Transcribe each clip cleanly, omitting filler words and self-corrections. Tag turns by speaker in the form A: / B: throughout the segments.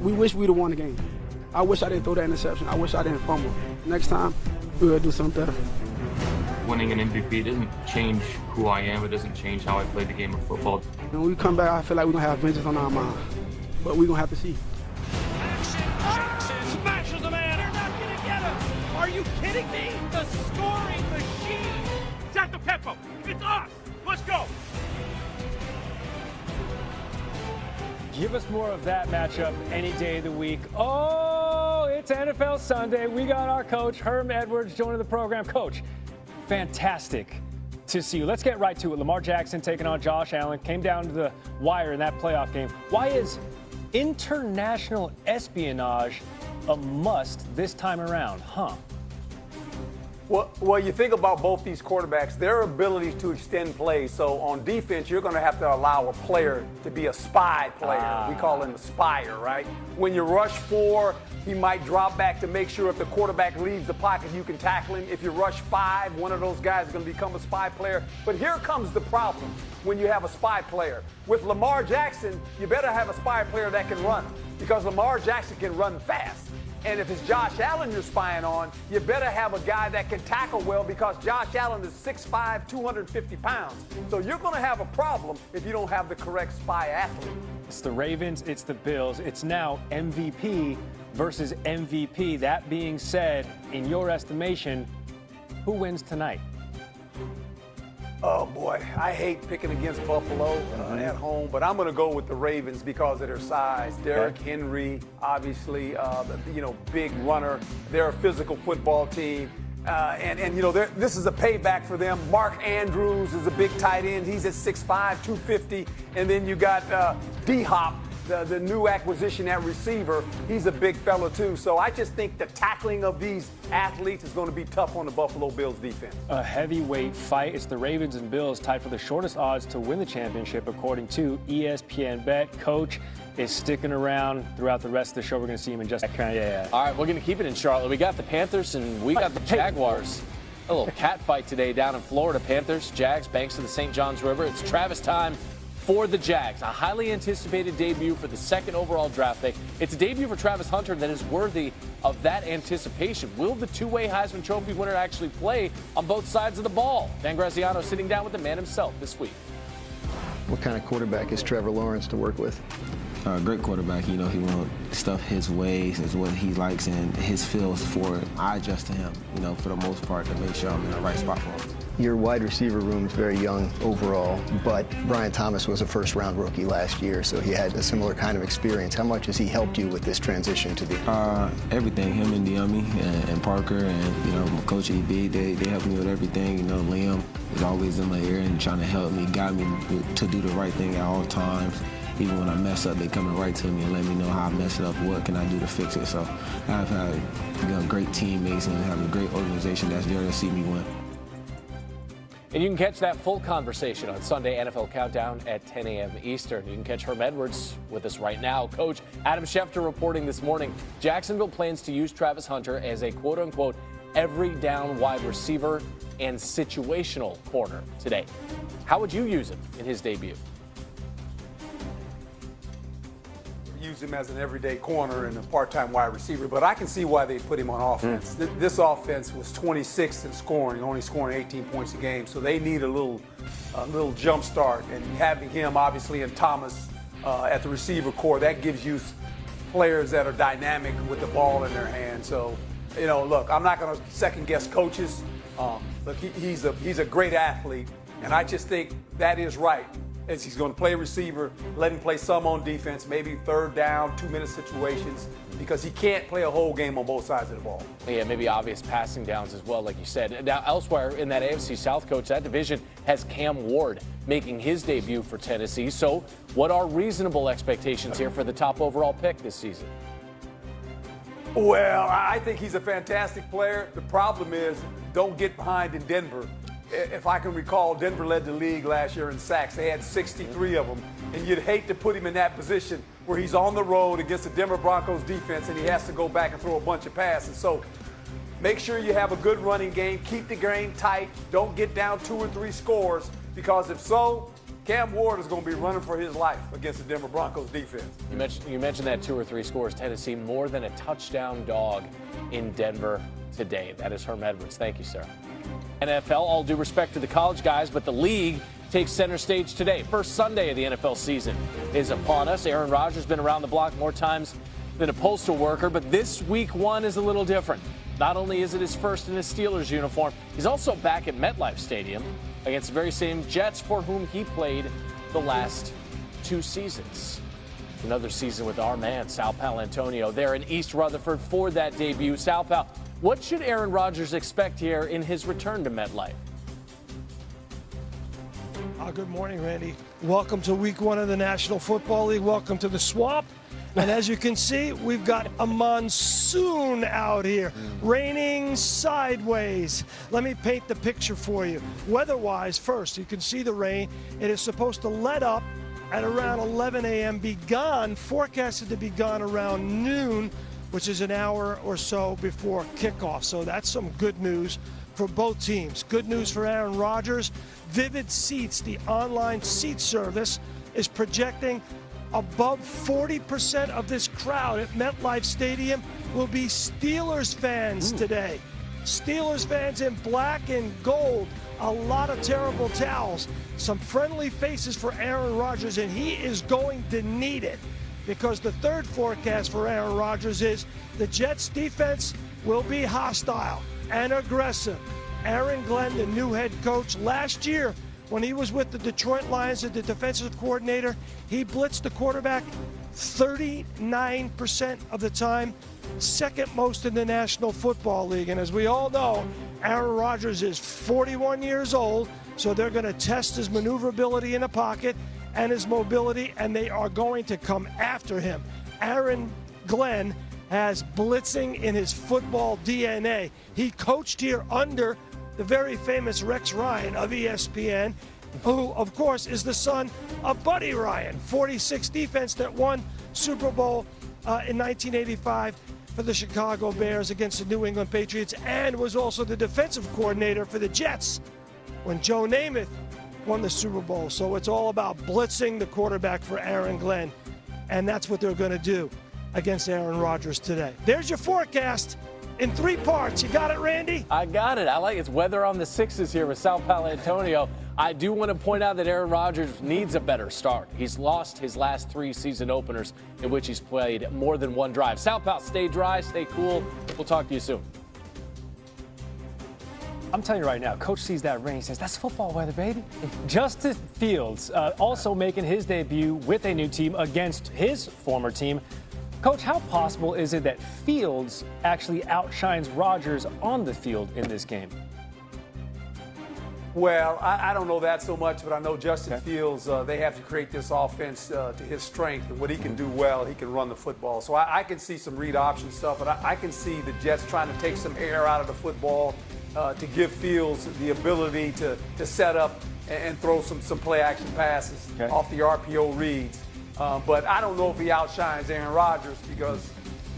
A: We wish we'd have won the game. I wish I didn't throw that interception. I wish I didn't fumble. Next time, we'll do something better.
B: Winning an MVP doesn't change who I am. It doesn't change how I play the game of football.
A: When we come back, I feel like we're going to have vengeance on our mind. But we're going to have to see.
C: Jackson smashes a man. They're not going to get him. Are you kidding me? The scoring machine. Set the tempo. It's us. Let's go.
D: Give us more of that matchup any day of the week. Oh, it's NFL Sunday. We got our coach, Herm Edwards, joining the program. Coach, fantastic to see you. Let's get right to it. Lamar Jackson taking on Josh Allen. Came down to the wire in that playoff game. Why is international espionage a must this time around, huh?
E: Well, you think about both these quarterbacks, their ability to extend plays. So on defense, you're going to have to allow a player to be a spy player. We call him a spyer, right? When you rush 4, he might drop back to make sure if the quarterback leaves the pocket, you can tackle him. If you rush 5, one of those guys is going to become a spy player. But here comes the problem when you have a spy player. With Lamar Jackson, you better have a spy player that can run because Lamar Jackson can run fast. And if it's Josh Allen you're spying on, you better have a guy that can tackle well because Josh Allen is 6'5", 250 pounds. So you're going to have a problem if you don't have the correct spy athlete.
D: It's the Ravens, it's the Bills. It's now MVP versus MVP. That being said, in your estimation, who wins tonight?
E: Oh, boy, I hate picking against Buffalo at home, but I'm going to go with the Ravens because of their size. Derrick Henry, obviously, big runner. They're a physical football team. This is a payback for them. Mark Andrews is a big tight end. He's at 6'5", 250. And then you got D-Hop, the new acquisition at receiver. He's a big fella, too. So I just think the tackling of these athletes is going to be tough on the Buffalo Bills defense.
D: A heavyweight fight. It's the Ravens and Bills tied for the shortest odds to win the championship, according to ESPN Bet. Coach is sticking around throughout the rest of the show. We're going to see him in just a second. Yeah.
F: All right, we're going to keep it in Charlotte. We got the Panthers and we got the Jaguars. A little cat fight today down in Florida. Panthers, Jags, banks of the St. Johns River. It's Travis time for the Jags. A highly anticipated debut for the second overall draft pick. It's a debut for Travis Hunter that is worthy of that anticipation. Will the two-way Heisman Trophy winner actually play on both sides of the ball? Van Graziano sitting down with the man himself this week.
G: What kind of quarterback is Trevor Lawrence to work with?
H: Great quarterback. He wants stuff his ways, is what he likes, and his feels for it. I adjust to him, for the most part, to make sure I'm in the right spot for him.
G: Your wide receiver room is very young overall, but Brian Thomas was a first-round rookie last year, so he had a similar kind of experience. How much has he helped you with this transition to the
H: everything. Him and Diami and Parker and my coach EB, they help me with everything. Liam is always in my ear and trying to help me, guide me to do the right thing at all times. Even when I mess up, they coming right to me and let me know how I messed up, what can I do to fix it. So I've had great teammates and have a great organization that's there to see me win.
F: And you can catch that full conversation on Sunday NFL Countdown at 10 a.m. Eastern. You can catch Herm Edwards with us right now. Coach Adam Schefter reporting this morning, Jacksonville plans to use Travis Hunter as a quote-unquote every down wide receiver and situational corner today. How would you use him in his debut?
E: Use him as an everyday corner and a part-time wide receiver, but I can see why they put him on offense. This offense was 26th in scoring, only scoring 18 points a game, so they need a little jump start. And having him, obviously, and Thomas at the receiver core, that gives you players that are dynamic with the ball in their hand. So, look, I'm not going to second-guess coaches. Look, he's a great athlete, and I just think that is right. As he's going to play receiver, let him play some on defense, maybe third down, 2-minute situations, because he can't play a whole game on both sides of the ball.
F: Yeah, maybe obvious passing downs as well, like you said. Now, elsewhere in that AFC South, coach, that division has Cam Ward making his debut for Tennessee. So what are reasonable expectations here for the top overall pick this season?
E: Well, I think he's a fantastic player. The problem is, don't get behind in Denver. If I can recall, Denver led the league last year in sacks. They had 63 of them. And you'd hate to put him in that position where he's on the road against the Denver Broncos defense and he has to go back and throw a bunch of passes. So make sure you have a good running game. Keep the game tight. Don't get down 2 or 3 scores, because if so, Cam Ward is going to be running for his life against the Denver Broncos defense.
F: You mentioned that 2 or 3 scores. Tennessee more than a touchdown dog in Denver today. That is Herm Edwards. Thank you, sir. NFL, all due respect to the college guys, but the league takes center stage today. First Sunday of the NFL season is upon us. Aaron Rodgers has been around the block more times than a postal worker, but this week 1 is a little different. Not only is it his first in his Steelers uniform, he's also back at MetLife Stadium against the very same Jets for whom he played the last 2 seasons. Another season with our man, Sal Paolantonio, there in East Rutherford for that debut. Sal Pal, what should Aaron Rodgers expect here in his return to MetLife?
I: Good morning, Randy. Welcome to week 1 of the National Football League. Welcome to the Swamp. And as you can see, we've got a monsoon out here, raining sideways. Let me paint the picture for you. Weather-wise, first, you can see the rain. It is supposed to let up at around 11 a.m., be gone, forecasted to be gone around noon, which is an hour or so before kickoff. So that's some good news for both teams. Good news for Aaron Rodgers. Vivid Seats, the online seat service, is projecting above 40% of this crowd at MetLife Stadium will be Steelers fans today. Steelers fans in black and gold. A lot of terrible towels. Some friendly faces for Aaron Rodgers, and he is going to need it because the third forecast for Aaron Rodgers is the Jets defense will be hostile and aggressive. Aaron Glenn, the new head coach, last year when he was with the Detroit Lions as the defensive coordinator, he blitzed the quarterback 39% of the time, second most in the National Football League. And as we all know, Aaron Rodgers is 41 years old, so they're going to test his maneuverability in the pocket and his mobility, and they are going to come after him. Aaron Glenn has blitzing in his football DNA. He coached here under the very famous Rex Ryan of ESPN, who, of course, is the son of Buddy Ryan, 46 defense that won Super Bowl in 1985 for the Chicago Bears against the New England Patriots, and was also the defensive coordinator for the Jets when Joe Namath won the Super Bowl. So it's all about blitzing the quarterback for Aaron Glenn, and that's what they're going to do against Aaron Rodgers today. There's your forecast in 3 parts. You got it, Randy?
F: I got it. I like it's weather on the 6s here with Sal Paolantonio. I do want to point out that Aaron Rodgers needs a better start. He's lost his last 3 season openers in which he's played more than 1 drive. Sal Pal, stay dry, stay cool. We'll talk to you soon.
D: I'm telling you right now, Coach sees that rain. He says, that's football weather, baby. Justin Fields also making his debut with a new team against his former team. Coach, how possible is it that Fields actually outshines Rodgers on the field in this game?
E: Well, I don't know that so much, but I know Justin Fields, they have to create this offense to his strength, and what he can do well, he can run the football. So I can see some read option stuff, and I can see the Jets trying to take some air out of the football to give Fields the ability to set up and throw some play-action passes off the RPO reads. But I don't know if he outshines Aaron Rodgers because,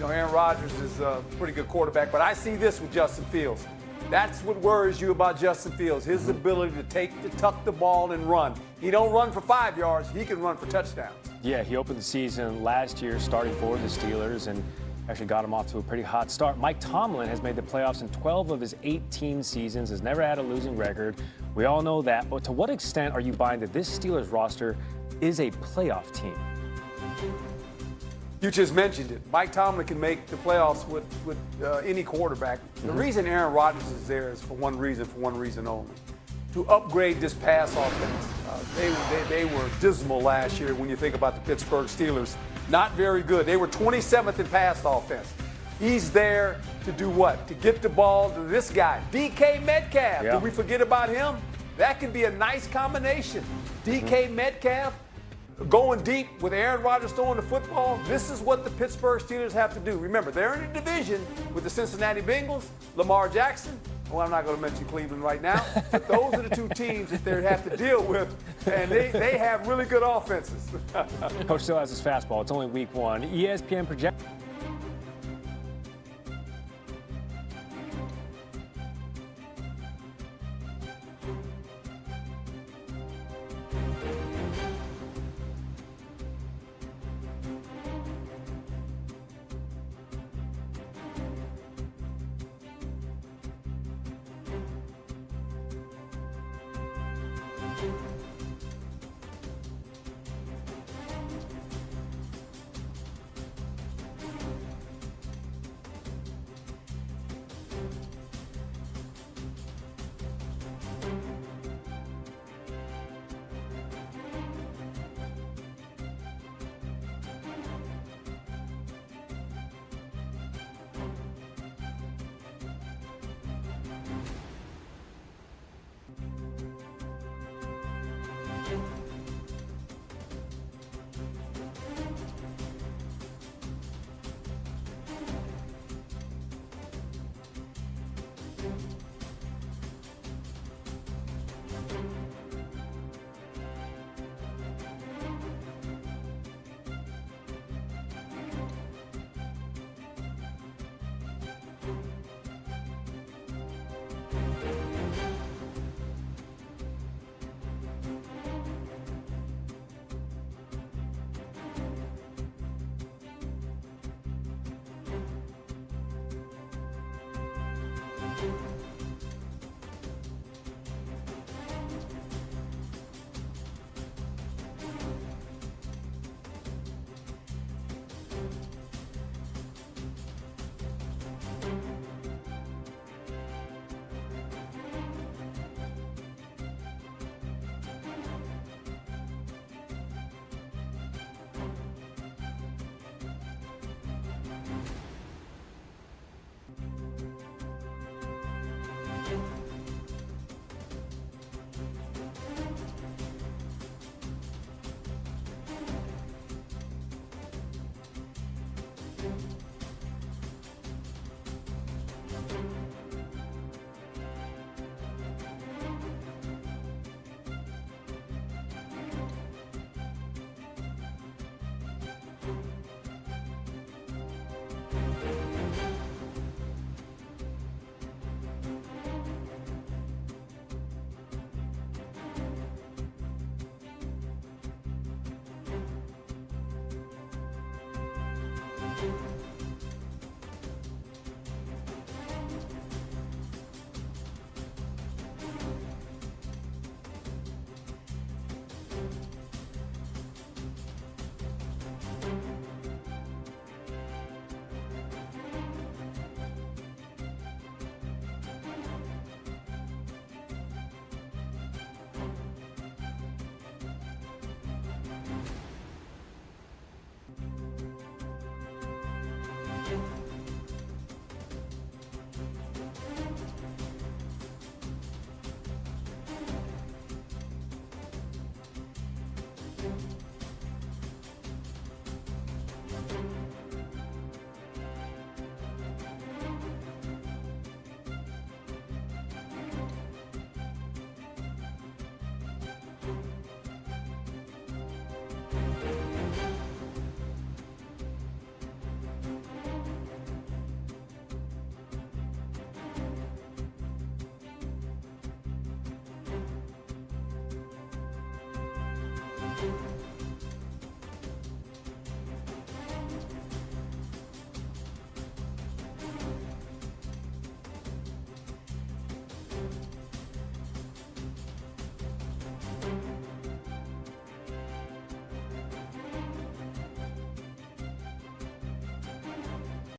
E: Aaron Rodgers is a pretty good quarterback. But I see this with Justin Fields. That's what worries you about Justin Fields, his ability to tuck the ball and run. He don't run for 5 yards. He can run for touchdowns.
D: Yeah, he opened the season last year starting for the Steelers and actually got him off to a pretty hot start. Mike Tomlin has made the playoffs in 12 of his 18 seasons, has never had a losing record. We all know that. But to what extent are you buying that this Steelers roster is a playoff team?
E: You just mentioned it. Mike Tomlin can make the playoffs with any quarterback. The reason Aaron Rodgers is there is for one reason only. To upgrade this pass offense. They were dismal last year when you think about the Pittsburgh Steelers. Not very good. They were 27th in pass offense. He's there to do what? To get the ball to this guy, DK Metcalf. Did we forget about him? That could be a nice combination. DK Metcalf going deep with Aaron Rodgers throwing the football. This is what the Pittsburgh Steelers have to do. Remember, they're in a division with the Cincinnati Bengals, Lamar Jackson. Well, I'm not going to mention Cleveland right now, but those are the 2 teams that they have to deal with, and they have really good offenses.
D: Coach still has his fastball. It's only week 1. ESPN project.
I: you.